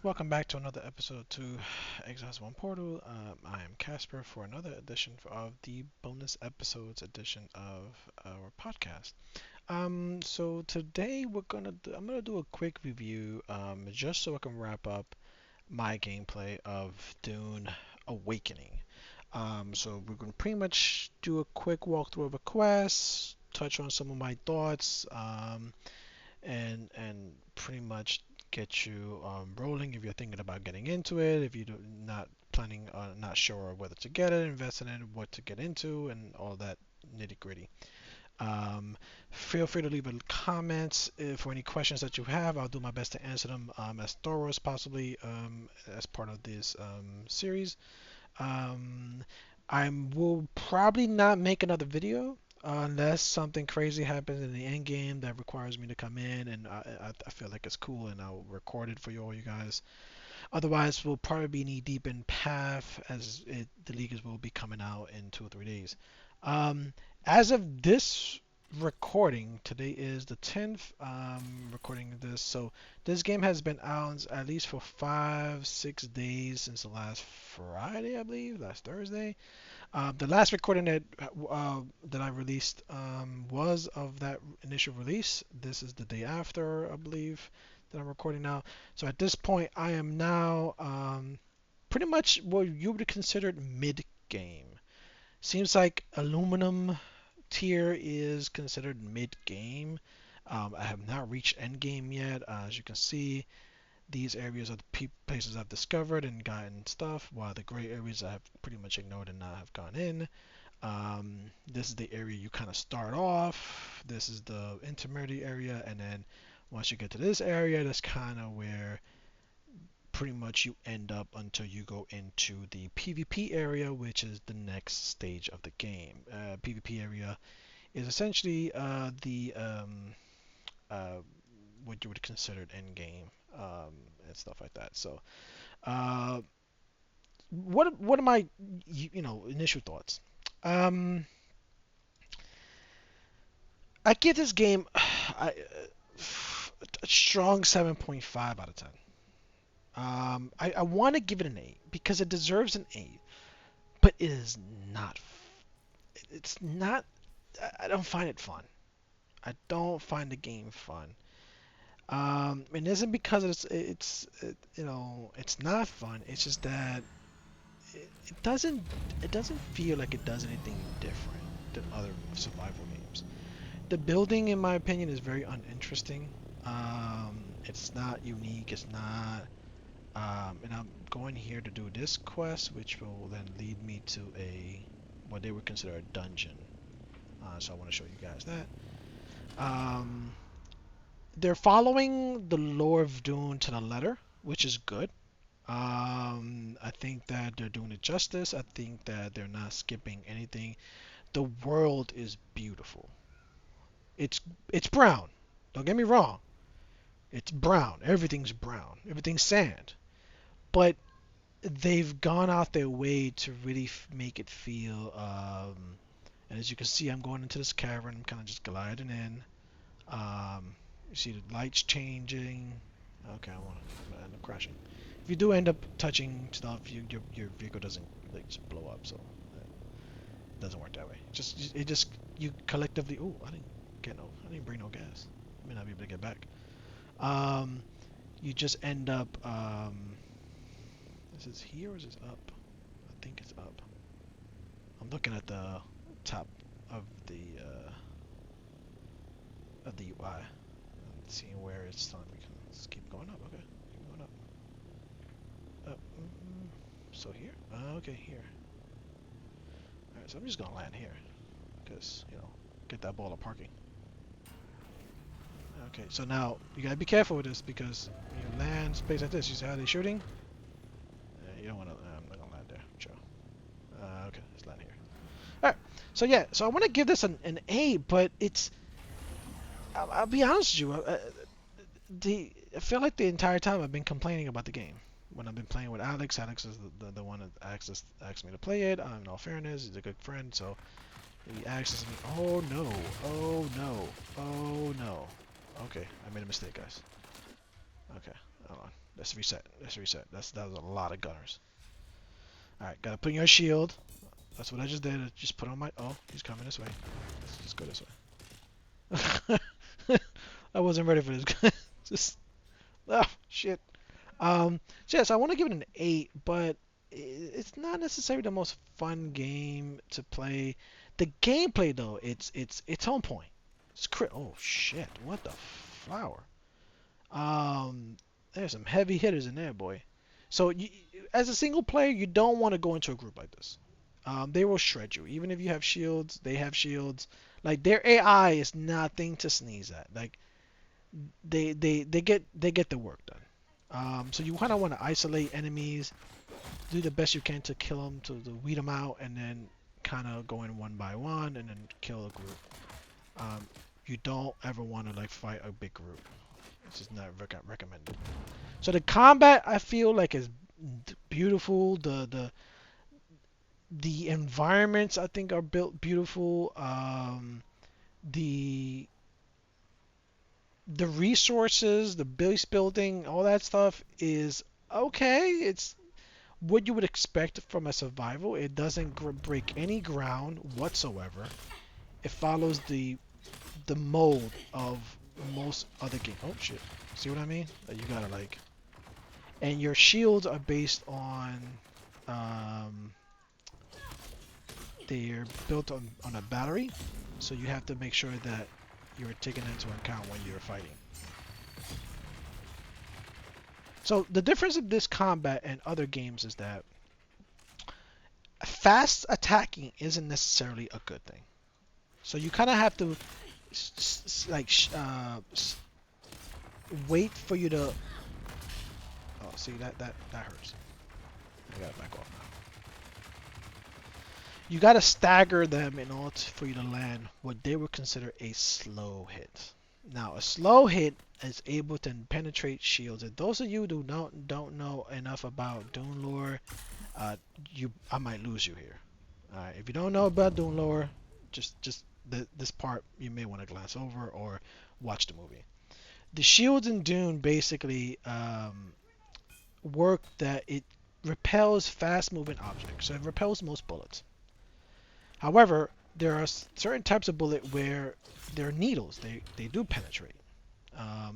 welcome back to another episode to Exile's One Portal. I am Casper for another edition of the bonus episodes edition of our podcast. So today I'm gonna do a quick review, just so I can wrap up my gameplay of Dune Awakening. So we're gonna pretty much do a quick walkthrough of a quest, touch on some of my thoughts, and pretty much get you rolling if you're thinking about getting into it, if you're not planning, not sure whether to get it, invest in it, what to get into, and all that nitty gritty. Um, Feel free to leave a comments for any questions that you have. I'll do my best to answer them as thorough as possibly as part of this series. Um, I will probably not make another video unless something crazy happens in the end game that requires me to come in and I feel like it's cool and I'll record it for you all you guys. Otherwise, we'll probably be knee deep in Path as the leagues will be coming out in 2 or 3 days. Um, as of this recording, today is the 10th. Recording this, so this game has been out at least for 5, 6 days since the last Friday, I believe, last Thursday. The last recording that I released was of that initial release. This is the day after, I believe, that I'm recording now. So at this point, I am now pretty much what you would consider mid game. Seems like aluminum tier is considered mid game. I have not reached end game yet. As you can see, these areas are the places I've discovered and gotten stuff, while the gray areas I have pretty much ignored and not have gone in. This is the area you kind of start off. This is the intermediate area, and then once you get to this area, that's kind of where pretty much you end up until you go into the PvP area, which is the next stage of the game. PvP area is essentially the uh, what you would consider an end game and stuff like that. So, uh, what are my initial thoughts? Um, I give this game a strong 7.5 out of 10. I want to give it an 8 because it deserves an 8, but it is not. It's not. I don't find it fun. I don't find the game fun. It isn't because it's not fun. It's just that it doesn't feel like it does anything different than other survival games. The building, in my opinion, is very uninteresting. It's not unique. It's not. And I'm going here to do this quest, which will then lead me to what they would consider a dungeon. So I want to show you guys that. Um, they're following the lore of Dune to the letter, which is good. I think that they're doing it justice. I think that they're not skipping anything. The world is beautiful. It's brown. Don't get me wrong. It's brown. Everything's brown. Everything's sand. But they've gone out their way to really make it feel. And as you can see, I'm going into this cavern. I'm kind of just gliding in. You see the lights changing. Okay, I want to end up crashing. If you do end up touching stuff, your vehicle doesn't like just blow up, so it doesn't work that way. Just you collectively. Oh, I didn't bring no gas. I may not be able to get back. Um, you just end up. Is this here or is this up? I think it's up. I'm looking at the top of the UI. I'm seeing where it's telling me. Let's keep going up. Okay, keep going up. Up. So here. Okay, here. All right, so I'm just gonna land here, because get that ball of parking. Okay, so now you gotta be careful with this because when you land space like this, you see how they're shooting. You don't want to. I'm not gonna land there. Sure. Okay, let's land here. All right. So yeah, so I want to give this an A, but it's. I'll be honest with you. I feel like the entire time I've been complaining about the game. When I've been playing with Alex, Alex is the one that asked me to play it. In all fairness, he's a good friend, so he asks me, "Oh no, oh no, oh no." Okay, I made a mistake, guys. Okay, hold on. Let's reset. Let's reset. That was a lot of gunners. All right, gotta put in your shield. That's what I just did. I just put on my. Oh, he's coming this way. Let's just go this way. I wasn't ready for this guy. Just oh shit. So yes, I want to give it an 8, but it's not necessarily the most fun game to play. The gameplay though, it's on point. It's oh shit, what the flower? Um, there's some heavy hitters in there, boy. So as a single player, you don't want to go into a group like this. They will shred you. Even if you have shields, they have shields. Like their AI is nothing to sneeze at. Like they get the work done. So you kind of want to isolate enemies, do the best you can to kill them, to weed them out, and then kind of go in one by one and then kill a group. You don't ever want to like fight a big group. It's just not recommended. So the combat I feel like is beautiful. The environments I think are built beautiful. The the resources, the base building, all that stuff is okay. It's what you would expect from a survival. It doesn't break any ground whatsoever. It follows the mold of most other games. Oh shit! See what I mean? That you gotta like, and your shields are based on, um, they're built on a battery, so you have to make sure that you're taking into account when you're fighting. So the difference of this combat and other games is that fast attacking isn't necessarily a good thing. So you kind of have to like wait for you to. Oh, see that hurts. I gotta back off now. You gotta stagger them in order for you to land what they would consider a slow hit. Now, a slow hit is able to penetrate shields. And those of you who don't know enough about Dune lore, I might lose you here. If you don't know about Dune lore, just this part you may want to glance over or watch the movie. The shields in Dune basically work that it repels fast-moving objects, so it repels most bullets. However, there are certain types of bullet where they're needles. They do penetrate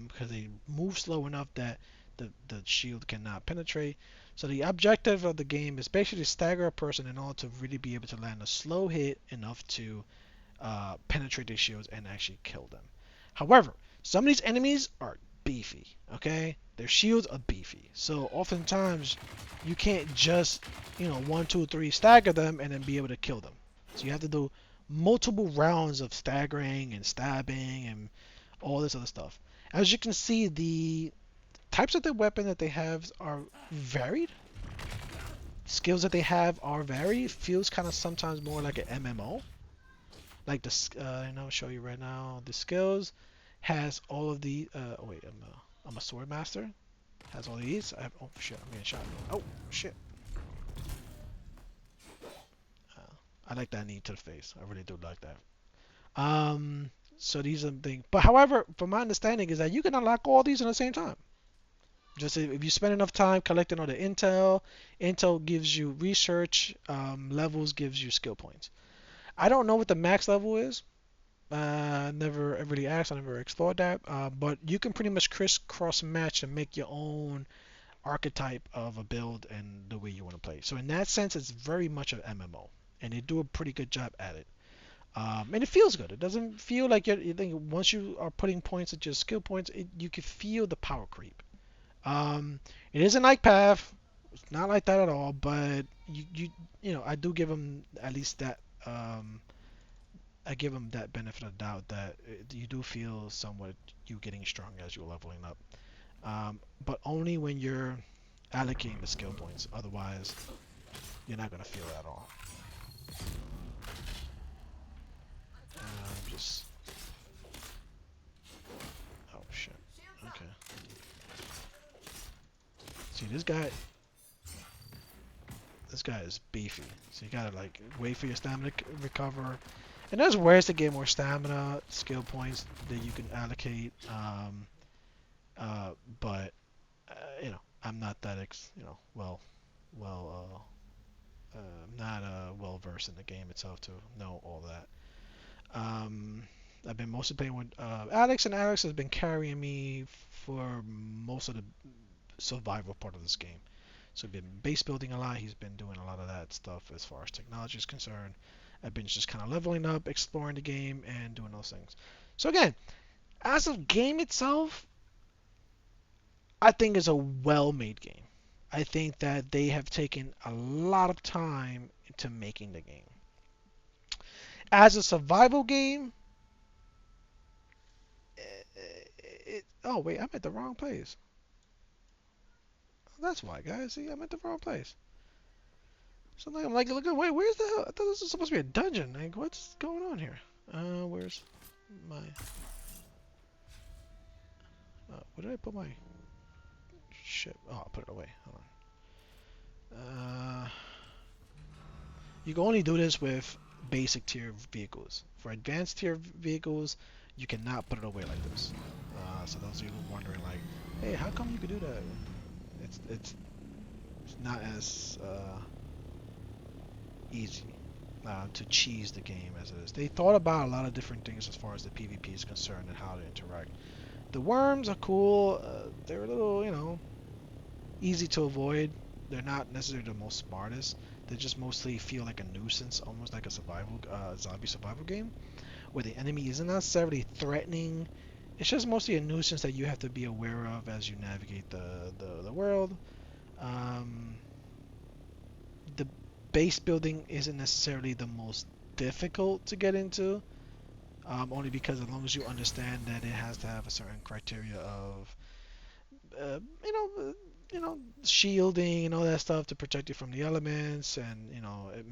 because they move slow enough that the shield cannot penetrate. So the objective of the game is basically to stagger a person in order to really be able to land a slow hit enough to penetrate their shields and actually kill them. However, some of these enemies are beefy, okay? Their shields are beefy. So oftentimes you can't just, 1, 2, 3 stagger them and then be able to kill them. So you have to do multiple rounds of staggering and stabbing and all this other stuff. As you can see, the types of the weapon that they have are varied. Skills that they have are varied. It feels kind of sometimes more like an MMO. Like I'll show you right now. The skills has all of the. Oh wait, I'm a sword master. Has all these. Oh shit! I'm getting shot. Oh shit! I like that knee to the face. I really do like that. So these are the things. But however, from my understanding is that you can unlock all these at the same time. Just if you spend enough time collecting all the intel gives you research, levels gives you skill points. I don't know what the max level is. Never really asked. I never explored that. But you can pretty much crisscross match and make your own archetype of a build and the way you want to play. So in that sense, it's very much an MMO, and they do a pretty good job at it. And it feels good. It doesn't feel like you think once you are putting points at your skill points, you can feel the power creep. It isn't like Path. It's not like that at all. But I do give them at least that. I give them that benefit of doubt that you do feel somewhat you getting stronger as you're leveling up. But only when you're allocating the skill points. Otherwise, you're not gonna feel it at all. Just. Oh shit. Okay. See this guy. This guy is beefy. So you gotta like wait for your stamina to recover. And there's ways to get more stamina, skill points that you can allocate. But I'm not that not well versed in the game itself to know all that. Um, I've been mostly playing with Alex, and Alex has been carrying me for most of the survival part of this game. So we've been base building a lot. He's been doing a lot of that stuff as far as technology is concerned. I've been just kind of leveling up, exploring the game, and doing those things. So again, as of game itself, I think it's a well-made game. I think that they have taken a lot of time into making the game. As a survival game, oh wait, I'm at the wrong place. That's why, guys. See, I'm at the wrong place. So like, I'm like, look, wait, where's the hell? I thought this was supposed to be a dungeon. Like, what's going on here? Where's my? Where did I put my ship? Oh, I put it away. Hold on. You can only do this with basic tier vehicles. For advanced tier vehicles, you cannot put it away like this. So those of you who are wondering, like, hey, how come you could do that? It's not as easy to cheese the game as it is. They thought about a lot of different things as far as the PvP is concerned and how to interact. The worms are cool. They're a little, easy to avoid. They're not necessarily the most smartest. They just mostly feel like a nuisance, almost like a zombie survival game, where the enemy isn't necessarily threatening. It's just mostly a nuisance that you have to be aware of as you navigate the world. Um, the base building isn't necessarily the most difficult to get into, only because as long as you understand that it has to have a certain criteria of, uh, you know, uh, shielding and all that stuff to protect you from the elements, and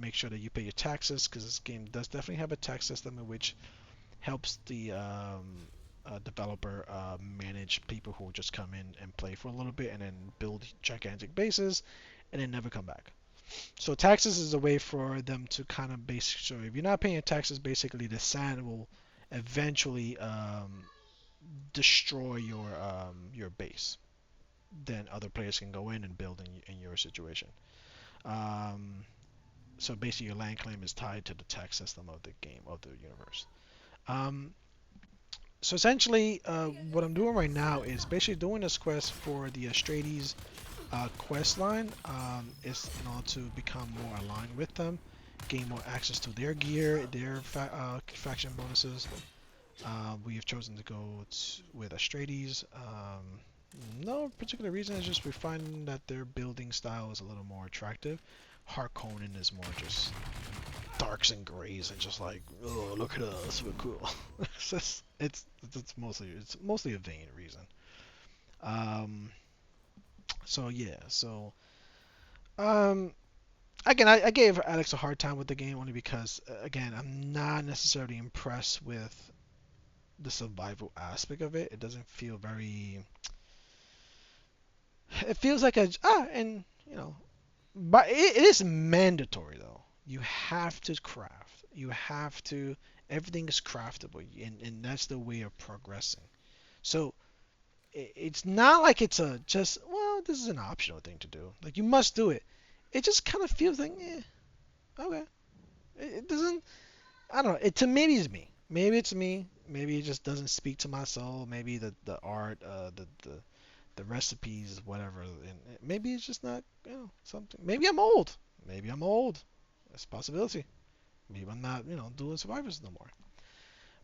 make sure that you pay your taxes, because this game does definitely have a tax system in which helps the developer manage people who just come in and play for a little bit and then build gigantic bases and then never come back. So taxes is a way for them to kind of so if you're not paying your taxes, basically the sand will eventually destroy your base. Then other players can go in and build in your situation. Um, so basically, your land claim is tied to the tax system of the game, of the universe. Um, so essentially, what I'm doing right now is basically doing this quest for the Astrades quest line. Is in order to become more aligned with them, gain more access to their gear, their faction bonuses. We have chosen to go with Astrades. No particular reason, it's just we find that their building style is a little more attractive. Harkonnen is more just darks and grays and just like, oh, look at us, we're cool. It's mostly a vain reason. Um, so yeah, so um, again, I gave Alex a hard time with the game only because again, I'm not necessarily impressed with the survival aspect of it. It doesn't feel very. It feels like and but it is mandatory though. You have to craft. You have to. Everything is craftable, and that's the way of progressing. So it's not like it's a just well, this is an optional thing to do. Like you must do it. It just kind of feels like okay. It doesn't. I don't know. It to maybe it's me. Maybe it's me. Maybe it just doesn't speak to my soul. Maybe the art, the recipes, whatever. And maybe it's just not, something. Maybe I'm old. Maybe I'm old. That's a possibility. Maybe I'm not, doing survivors no more.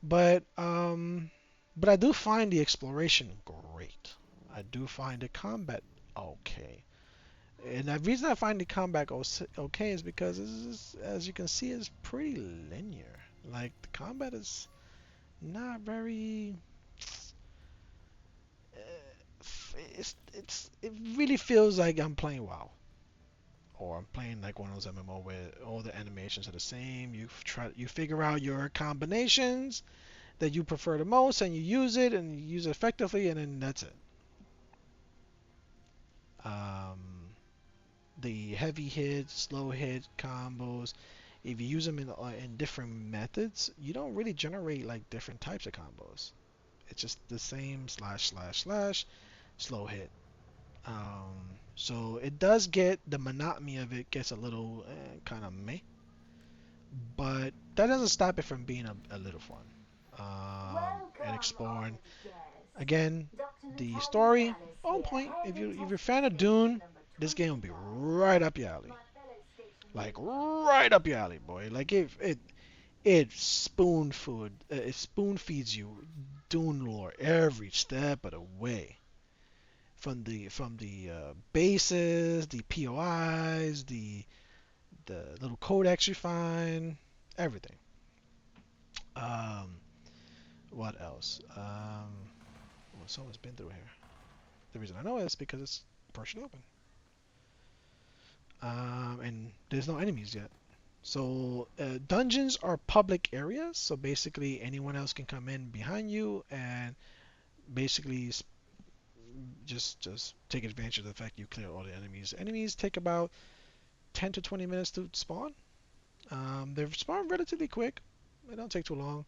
But I do find the exploration great. I do find the combat okay. And the reason I find the combat okay is because as you can see, it's pretty linear. Like the combat is not very. It really feels like I'm playing WoW, or I'm playing like one of those MMO where all the animations are the same. You figure out your combinations that you prefer the most, and you use it effectively, and then that's it. Um, the heavy hit, slow hit combos. If you use them in different methods, you don't really generate like different types of combos. It's just the same slash slash slash slow hit. So it does get the monotony of it gets a little kind of meh, but that doesn't stop it from being a little fun. And Welcome, exploring honored guest. again Dr. the Natalia story Ellis on here, point. head If of you're a testing fan of station Dune, number this game will be 25. right up your alley. My fellow station Like leaders. right up your alley, boy. Like it spoon food. It spoon feeds you Dune lore every step of the way. From the bases, the POIs, the little codex you find, everything. Um, what else? Well, someone's been through here. The reason I know is because it's partially open. And there's no enemies yet. So dungeons are public areas. So basically, anyone else can come in behind you and basically just take advantage of the fact you clear all the enemies. Enemies take about 10 to 20 minutes to spawn. They spawn relatively quick. They don't take too long.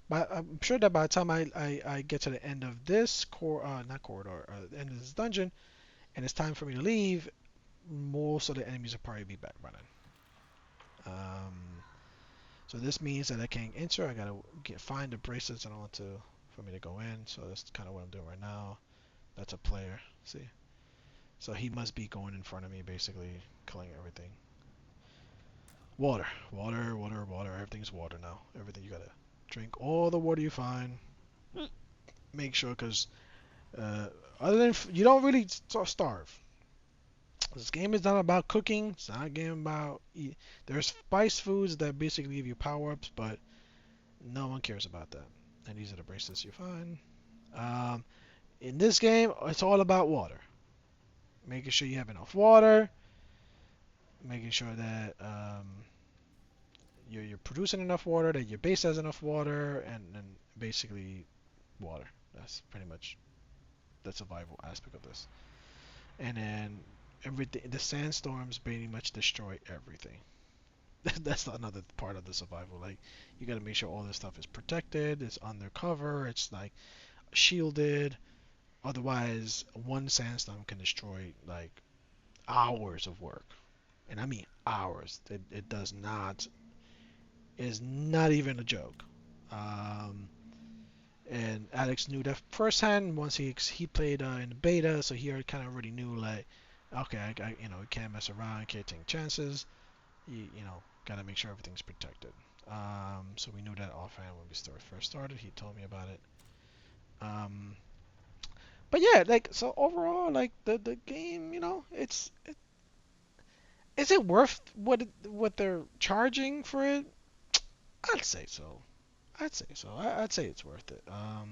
But I'm sure that by the time I get to the end of this not corridor, the end of this dungeon, and it's time for me to leave, most of the enemies will probably be back running. Um, so this means that I can't enter. I gotta find the bracelets I want to for me to go in. So that's kind of what I'm doing right now. That's a player. See, so he must be going in front of me, basically killing everything. Water, water, water, water. Everything's water now. Everything you gotta drink all the water you find. Make sure, cause other than you don't really starve. This game is not about cooking. It's not a game about there's spice foods that basically give you power ups, but no one cares about that. And these are the bracelets you find. Um, in this game, it's all about water. Making sure you have enough water. Making sure that you're producing enough water, that your base has enough water, and basically water. That's pretty much the survival aspect of this. And then everything, the sandstorms pretty much destroy everything. That's another part of the survival. Like you got to make sure all this stuff is protected, it's undercover, it's like shielded. Otherwise, one sandstorm can destroy like hours of work, and I mean hours. It does not. Is not even a joke. Um, and Alex knew that firsthand once he played in the beta, so he kind of already knew like, okay, you can't mess around, can't take chances. You gotta make sure everything's protected. So we knew that offhand when we first started. He told me about it. Um, but yeah, like so overall, like the game, is it worth what they're charging for it? I'd say so. I'd say so. I'd say it's worth it. I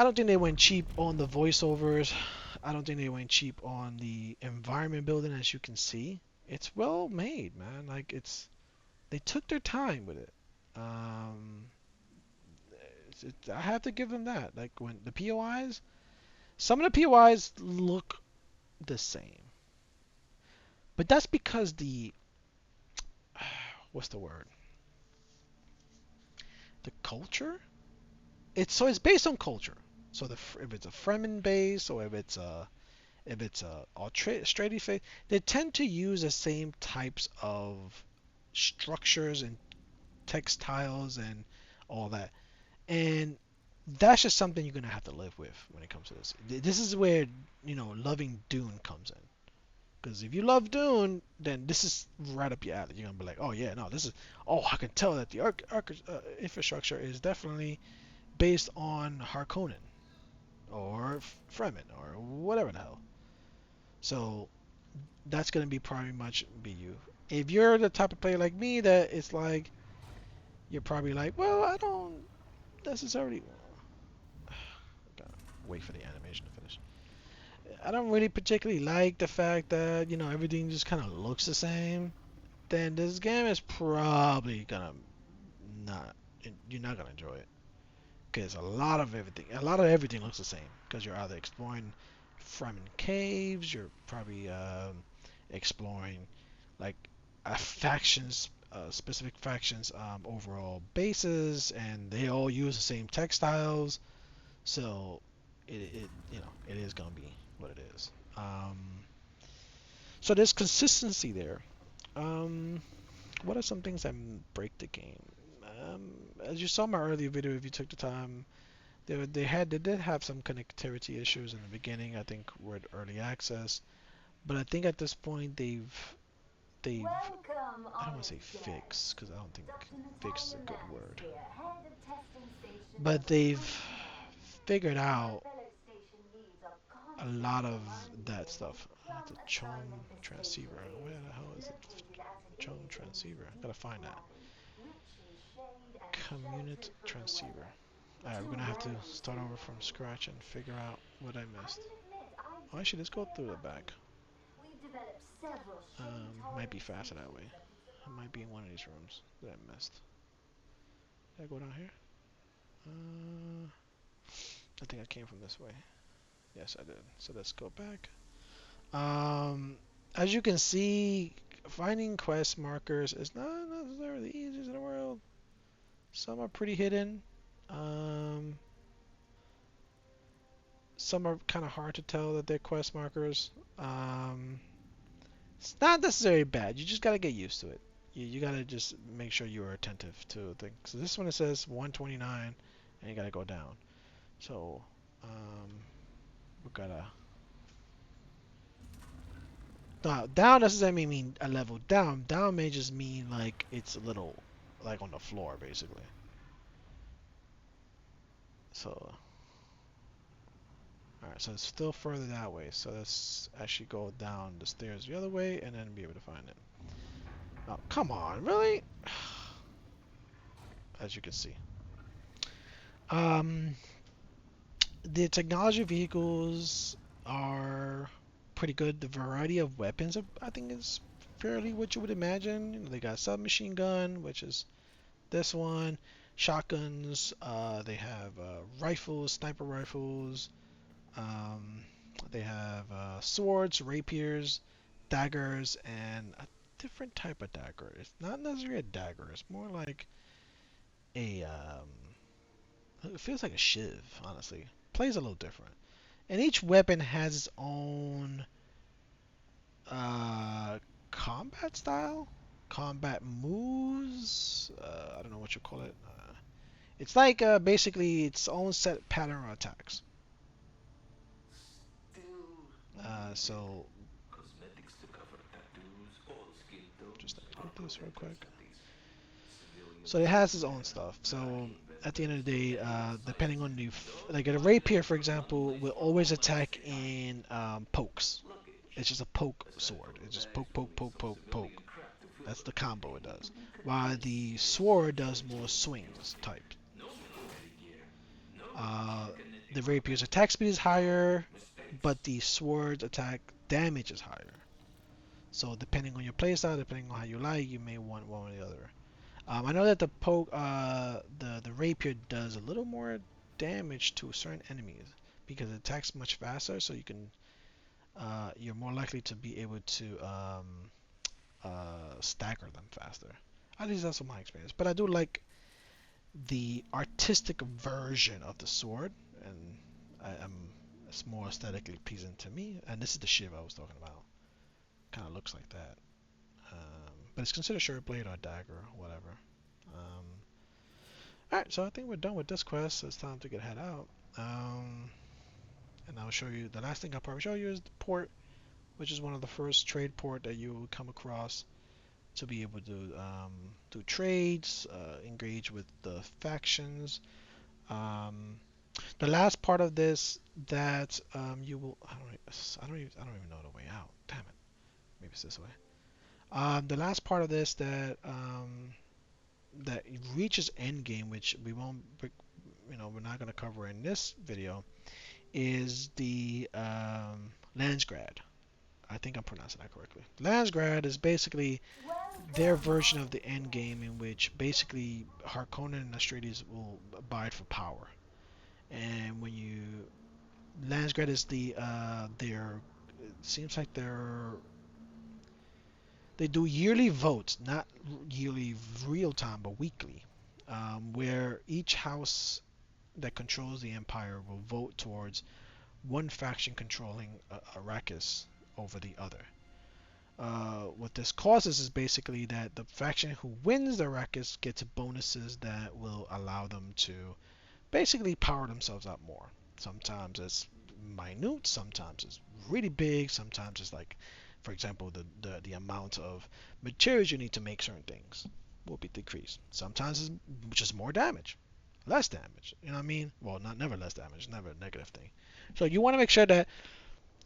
don't think they went cheap on the voiceovers. I don't think they went cheap on the environment building, as you can see. It's well made, man. Like they took their time with it. Um, I have to give them that. Like when the POIs, some of the POIs look the same, but that's because the what's the word? The culture. It's based on culture. So if it's a Fremen base or if it's a Australian face, they tend to use the same types of structures and textiles and all that. And that's just something you're gonna have to live with when it comes to this. This is where loving Dune comes in. Because if you love Dune, then this is right up your alley. You're gonna be like, oh yeah, no, this is. Oh, I can tell that the infrastructure is definitely based on Harkonnen or Fremen or whatever the hell. So that's gonna be probably much be you. If you're the type of player like me that it's like you're probably like, well, I don't necessarily gotta wait for the animation to finish. I don't really particularly like the fact that everything just kind of looks the same. Then this game is probably gonna not you're not gonna enjoy it because a lot of everything looks the same because you're either exploring Fremen caves, you're probably exploring like specific factions overall bases, and they all use the same textiles. So it is gonna be. what it is. So there's consistency there. What are some things that break the game? As you saw in my earlier video, if you took the time, they did have some connectivity issues in the beginning. I think with early access, but I think at this point they've Welcome, I don't want to say honored fix guests. because I don't think Dr. fix is Natalia a good Manners word. here, head of testing station But number they've 29. figured My out fellow station leads are a lot constantly of reminding me that of what stuff. a plum The CHOM assignment the station transceiver. is, Where the hell is it? located as it CHOM is in this transceiver. I gotta deep find that. valley, rich in shade and Community sheltered from the transceiver. weather. Alright, we're Too gonna have to rarely start seen over from anymore. scratch and figure out what I I missed. will admit, I've Oh, been actually, let's go very through the lucky. back. We've developed several Might be shade-tolerant faster that species way. that can I survive might be on in one of these humid. rooms that I missed. Did I go down here? Uh, I think I came from this way. Yes, I did. So let's go back. Um, as you can see, finding quest markers is not necessarily the easiest in the world. Some are pretty hidden. Um, some are kind of hard to tell that they're quest markers. Um, it's not necessarily bad. You just gotta get used to it. You gotta just make sure you are attentive to things. So this one it says 129, and you gotta go down. So we gotta. Now, down doesn't mean a level down. Down may just mean like it's a little like on the floor basically. So alright, so it's still further that way. So let's actually go down the stairs the other way and then be able to find it. Oh, come on, really? As you can see. Um, the technology vehicles are pretty good. The variety of weapons, I think, is fairly what you would imagine. You know, they got submachine gun, which is this one, shotguns. They have rifles, sniper rifles. Um, they have swords, rapiers, daggers, and a different type of dagger. It's not necessarily a dagger. It's more like a. It feels like a shiv, honestly. Plays a little different. And each weapon has its own uh, combat style, combat moves. I don't know what you call it. It's like basically its own set pattern of attacks. Still needed. So Cosmetics to cover tattoos, all skin just tones let me are do this real protectors quick. at these So civilians it has its own beware. stuff. So Cracking at the end vendors of the for day, alien depending science. on the Don't like a violate rapier, for the example, runways will for a always moment to attack say hi. in pokes. Luggage. It's just a poke A sword. satchel or It's just bag poke, will poke, need poke, some poke, poke. civilian crap to fill That's them. the combo it They does. will be While convinced the you're sword some does sort more of swings kiosk. type. No military gear. No Uh, kinetic the rapier's weapon. attack speed is higher, No mistakes. but the sword's attack damage is higher. So depending on your playstyle, depending on how you like, you may want one or the other. I know that the rapier does a little more damage to certain enemies because it attacks much faster, so you're more likely to be able to stagger them faster. At least that's my experience. But I do like the artistic version of the sword, and it's more aesthetically pleasing to me. And this is the shiv I was talking about. Kind of looks like that, but it's considered short blade or dagger, or whatever. Um, all right, so I think we're done with this quest. So it's time to get head out. Um, and I'll show you the last thing I'll probably show you is the port, which is one of the first trade port that you will come across to be able to do trades, engage with the factions. Um, the last part of this that you will I don't even know the way out. Damn it. Maybe it's this way. The last part of this that reaches endgame, which we won't, we're not going to cover in this video, is the Landsgrad. I think I'm pronouncing that correctly. Landsgrad is basically their Welcome, version of honored the end game in guests. which basically Harkonnen and Atreides will bide for power. And when you Landsgrad is their it seems like they do yearly votes, not yearly real time, but weekly, where each house that controls the empire will vote towards one faction controlling Arrakis over the other. What this causes is basically that the faction who wins the Arrakis gets bonuses that will allow them to basically power themselves up more. Sometimes it's minute, sometimes it's really big, sometimes it's like, for example, the amount of materials you need to make certain things will be decreased. Sometimes it's just more damage, less damage. You know what I mean? Well, not never less damage, never a negative thing. So you want to make sure that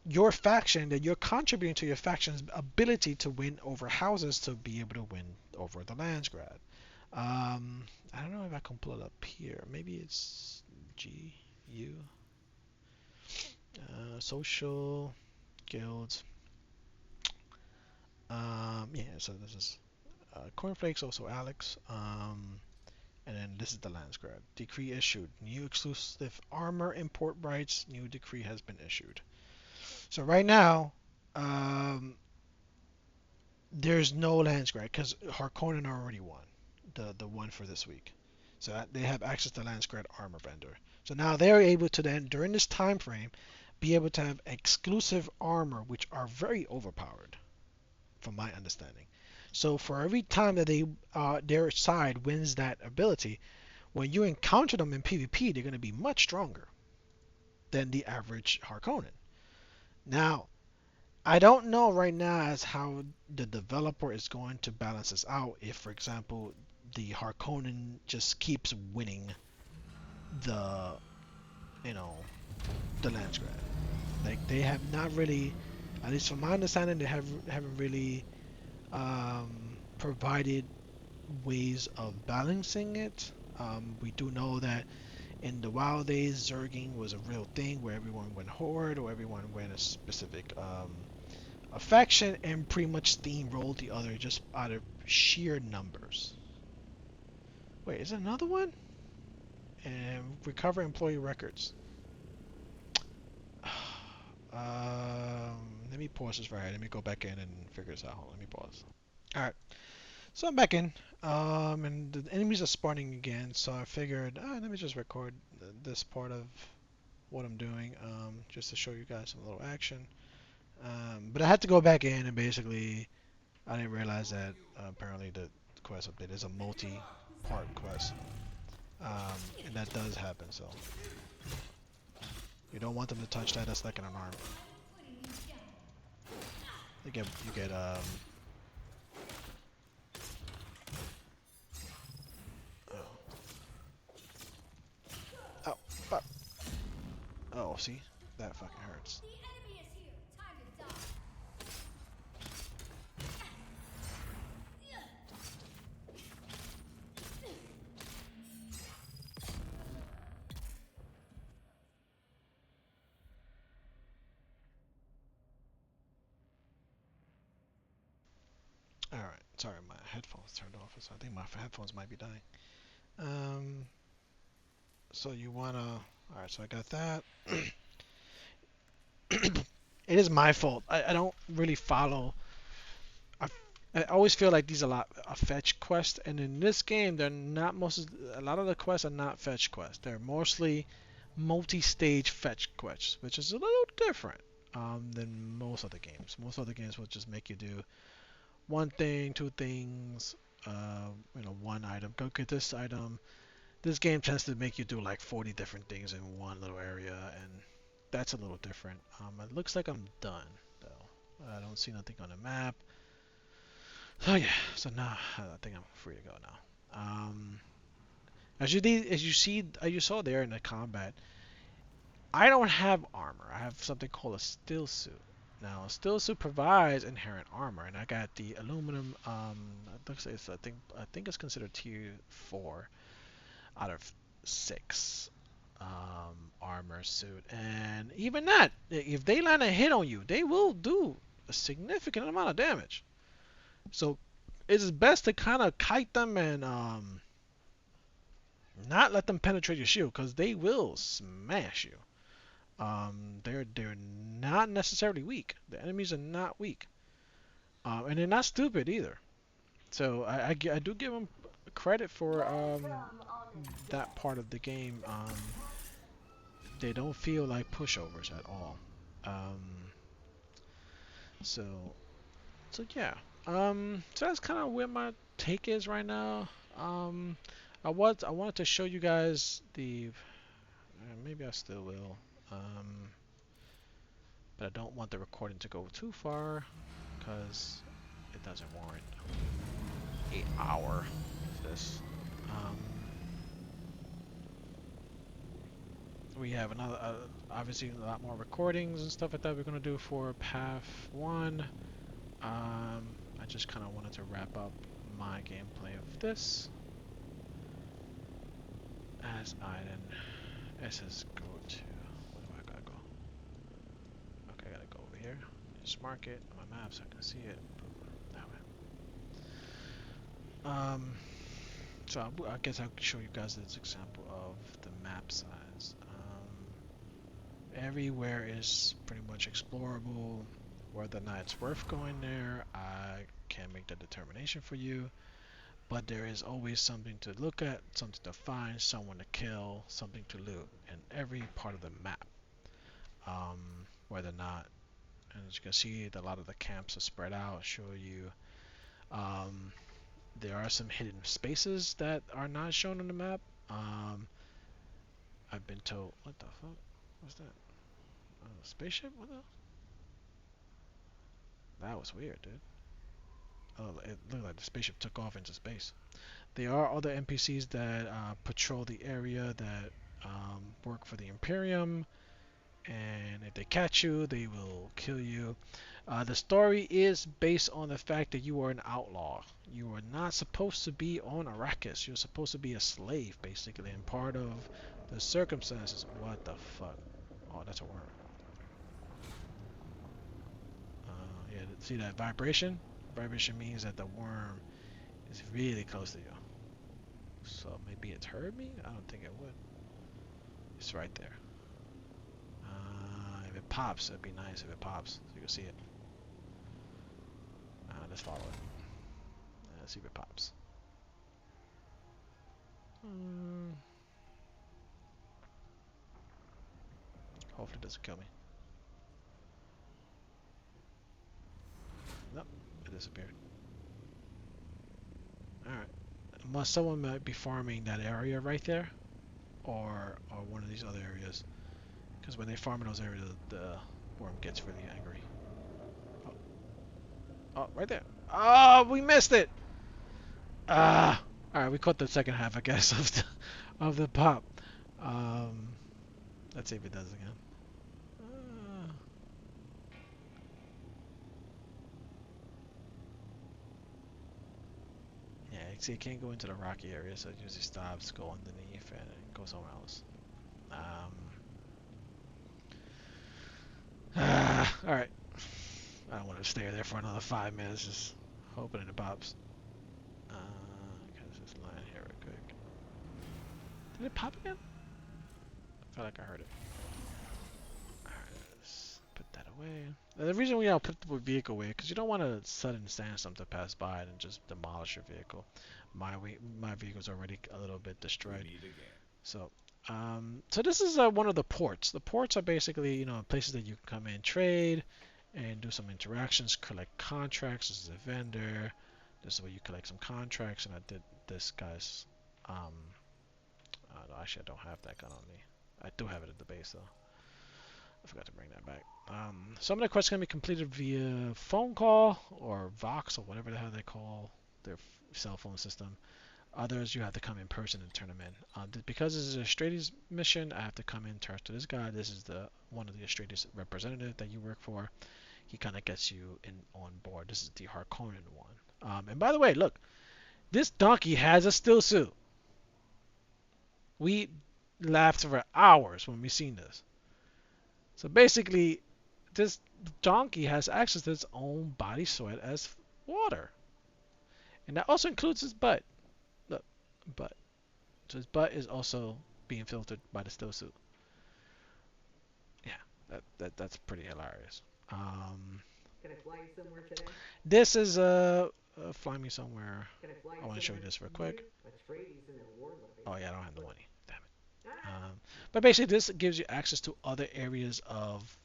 your faction, that you're contributing to your faction's ability to win over houses to be able to win over the Landsgrad. I don't know if I can pull it up here. Maybe it's G U social guilds. Yeah. So this is cornflakes. Also Alex. And then this is the Landsgrad. Decree issued. New exclusive armor import rights. New decree has been issued. So right now, um, there's no Landsgrad because Harkonnen already won the one for this week. So they have access to Landsgrad armor vendor. So now they're able to then during this time frame be able to have exclusive armor which are very overpowered from my understanding. So for every time that their side wins that ability, when you encounter them in PvP, they're going to be much stronger than the average Harkonnen. Now, I don't know right now as how the developer is going to balance this out. If, for example, the Harkonnen just keeps winning the, you know, the Landsgrad. Like they have not really, at least from my understanding, they haven't really provided ways of balancing it. We do know that in the wild days, Zerging was a real thing where everyone went horde or everyone went a specific a faction and pretty much steamrolled the other just out of sheer numbers. Wait, is it another one? And recover employee records. Let me pause this right here. Let me go back in and figure this out. Hold on, let me pause. Alright, so I'm back in. And the enemies are spawning again, so I figured, let me just record this part of what I'm doing, just to show you guys some little action. But I had to go back in and basically I didn't realize that apparently the quest update is a multi-part quest, and that does happen. So you don't want them to touch that. That's like an alarm. You get oh, oh, fuck. Oh, see, that fucking hurts. All right, sorry, my headphones turned off, so I think my headphones might be dying. Um, so you wanna? All right, so I got that. It is my fault. I don't really follow. I, I always feel like these are a lot a fetch quest, and in this game, they're not most. A lot of the quests are not fetch quests. They're mostly multi-stage fetch quests, which is a little different than most other games. Most other games will just make you do one thing, two things, one item. Go get this item. This game tends to make you do like 40 different things in one little area, and that's a little different. It looks like I'm done though. I don't see nothing on the map. So yeah, so now I think I'm free to go now. As you saw there in the combat, I don't have armor. I have something called a still suit. Now, a still suit provides inherent armor, and I got the aluminum. It looks like I think it's considered tier 4 out of 6 armor suit, and even that, if they land a hit on you, they will do a significant amount of damage. So it's best to kind of kite them and not let them penetrate your shield because they will smash you. They're not necessarily weak. The enemies are not weak, and they're not stupid either. So I do give them credit for that part of the game. they don't feel like pushovers at all. Um, so so yeah. So that's kind of where my take is right now. Um, I wanted to show you guys the maybe I still will. Um, but I don't want the recording to go too far because it doesn't warrant 8 hour of this. Um, we have another, obviously a lot more recordings and stuff like that we're gonna do for Path 1. I just kind of wanted to wrap up my gameplay of this. As Iden, this is go to, where do I gotta go? Okay, I gotta go over here. Just mark it on my map so I can see it. That way. So I guess I'll show you guys this example of the map size. Everywhere is pretty much explorable. Whether or not it's worth going there, I can't make that determination for you. But there is always something to look at, something to find, someone to kill, something to loot in every part of the map. Whether or not, and as you can see, a lot of the camps are spread out, show you. Um, there are some hidden spaces that are not shown on the map. Um, I've been told, what the fuck? What's that? Spaceship? What the? That was weird, dude. Oh, it looked like the spaceship took off into space. There are other NPCs that patrol the area that work for the Imperium, and if they catch you, they will kill you. The story is based on the fact that you are an outlaw. You are not supposed to be on Arrakis. You're supposed to be a slave, basically, and part of the circumstances. What the fuck? Oh, that's a worm. Yeah, see that vibration? Vibration means that the worm is really close to you. So maybe it's heard me? I don't think it would. It's right there. If it pops, it'd be nice if it pops, so you can see it. Let's follow it. Let's see if it pops. Hopefully it doesn't kill me. Nope, it disappeared. Alright. Someone might be farming that area right there, or one of these other areas. Because when they farm in those areas, the worm gets really angry. Oh, oh, right there. Oh, we missed it! Ah! Alright, we caught the second half, I guess, of the pop. Um, let's see if it does again. Yeah, see, it can't go into the rocky area, so it usually stops, go underneath, and go somewhere else. Alright. I don't want to stay there for another 5 minutes, just hoping it pops. Because this line here real quick. Did it pop again? I felt like I heard it. Alright, let's put that away. Now, the reason we all put the vehicle away, because you don't want a sudden sandstorm to pass by and just demolish your vehicle. My vehicle's already a little bit destroyed. So, so this is one of the ports. The ports are basically, places that you can come in, trade, and do some interactions, collect contracts. This is a vendor. This is where you collect some contracts, and I did this guy's. No, actually, I don't have that gun on me. I do have it at the base though. I forgot to bring that back. Some of the quests can be completed via phone call or Vox or whatever the hell they call their cell phone system. Others you have to come in person and turn them in. Because this is a Astrades mission, I have to come in, talk to this guy. This is the one of the Astrades representative that you work for. He kind of gets you in on board. This is the Harkonnen one. And by the way, look, this donkey has a still suit. We laughed for hours when we seen this. So basically, this donkey has access to its own body sweat as water, and that also includes his butt. Look, butt. So his butt is also being filtered by the still suit. Yeah, that's pretty hilarious. Can I fly you somewhere today? This is fly me somewhere. Can I fly you I want to show you this real quick. Atreides and their war living. Oh yeah, I don't have the money. Damn it. But basically, this gives you access to other areas of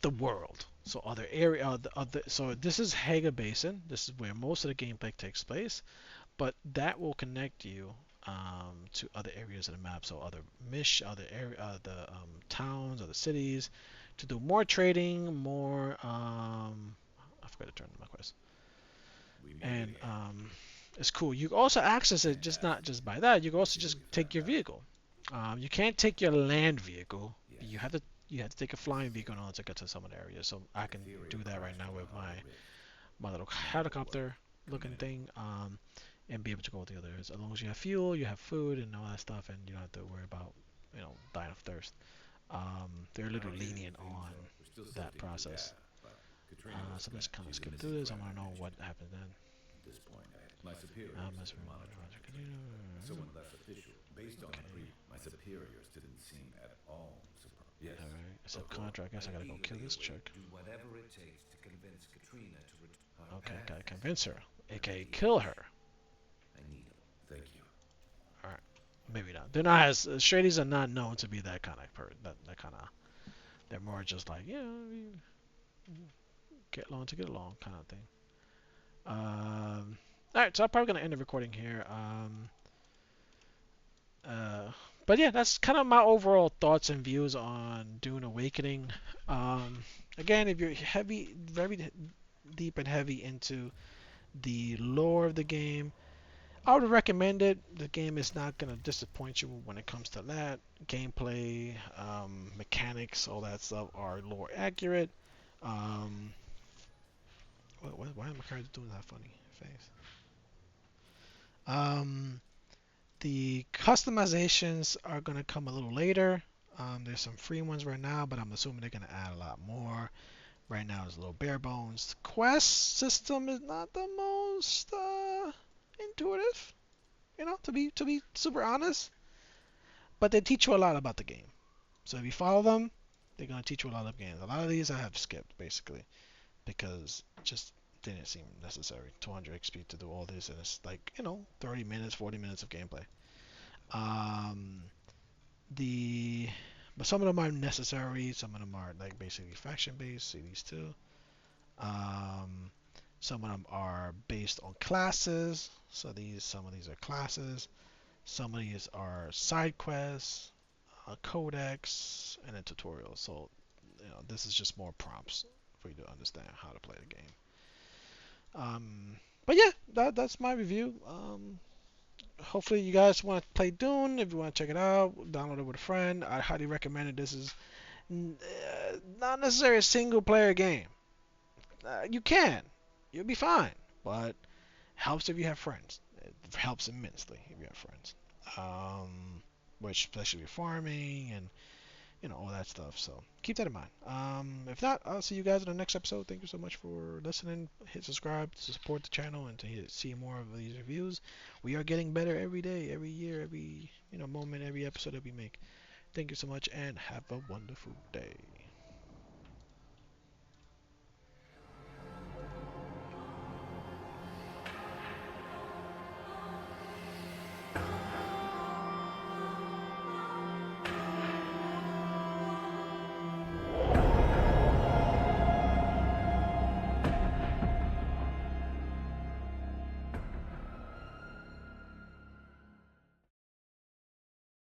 the world. So other area, other. So this is Haga Basin. This is where most of the gameplay takes place. But that will connect you to other areas of the map. So other area, the towns, other cities, to do more trading, more. I forgot to turn on my quest. We made it And here. it's cool. You can also access it just not Fantastic. just by that. You can Let's also see what just we take found your out. vehicle. You can't take your land vehicle. Yes, You have to take a this flying is it. vehicle in order to get to some of the areas. So The I can do ethereal that right now crystal with on my the rift. my little Now the work. helicopter looking Commendable. thing, and be able to go with the others. As long as you have fuel, you have food, and all that stuff, and you don't have to worry about dying of thirst. They're a little I didn't lenient think on so. We're still that sifting through process. data, but Katrina was So let's correct. kind of She's a skip missing through this. I thread want I to know what mentioned. happened then. At this point, my superiors Um, have let's been monitoring Katrina. Someone less official. Based on the okay. brief, my superiors didn't seem at all surprised. Yes, All right. of Accept course. contract. I guess I I gotta go kill eagerly this await chick. do whatever it takes to convince Katrina to return. Our Okay, gotta paths convince her, never aka kill diverge. her. I need him. Thank you. All right. Maybe not. They're not as Shadies are not known to be that kind of that kind of. They're more just like we get along to get along kind of thing. All right, so I'm probably gonna end the recording here. Uh, but yeah, that's kind of my overall thoughts and views on Dune Awakening. Um, Again, if you're very deep and heavy into the lore of the game, I would recommend it. The game is not gonna disappoint you when it comes to that. Gameplay, mechanics, all that stuff are lore accurate. Um, why am I kind of doing that funny face? Um, The customizations are going to come a little later. There's some free ones right now, but I'm assuming they're going to add a lot more. Right now it's a little bare bones. The quest system is not the most intuitive, to be super honest. But they teach you a lot about the game. So if you follow them, they're going to teach you a lot of games. A lot of these I have skipped basically because it just didn't seem necessary. 200 XP to do all this, and it's like 30 minutes, 40 minutes of gameplay. Um, The but some of them are necessary. Some of them are like basically faction based. See these two. Um, some of them are based on classes. So some of these are classes. Some of these are side quests, codex, and then tutorials. So this is just more prompts for you to understand how to play the game. But yeah, that's my review. Hopefully you guys want to play Dune. If you want to check it out, download it with a friend. I highly recommend it. This is not necessarily a single player game. You can, you'll be fine, but helps if you have friends. It helps immensely if you have friends. Um, which especially with farming and all that stuff. So keep that in mind. If not, I'll see you guys in the next episode. Thank you so much for listening. Hit subscribe to support the channel and to see more of these reviews. We are getting better every day, every year, every moment, every episode that we make. Thank you so much and have a wonderful day.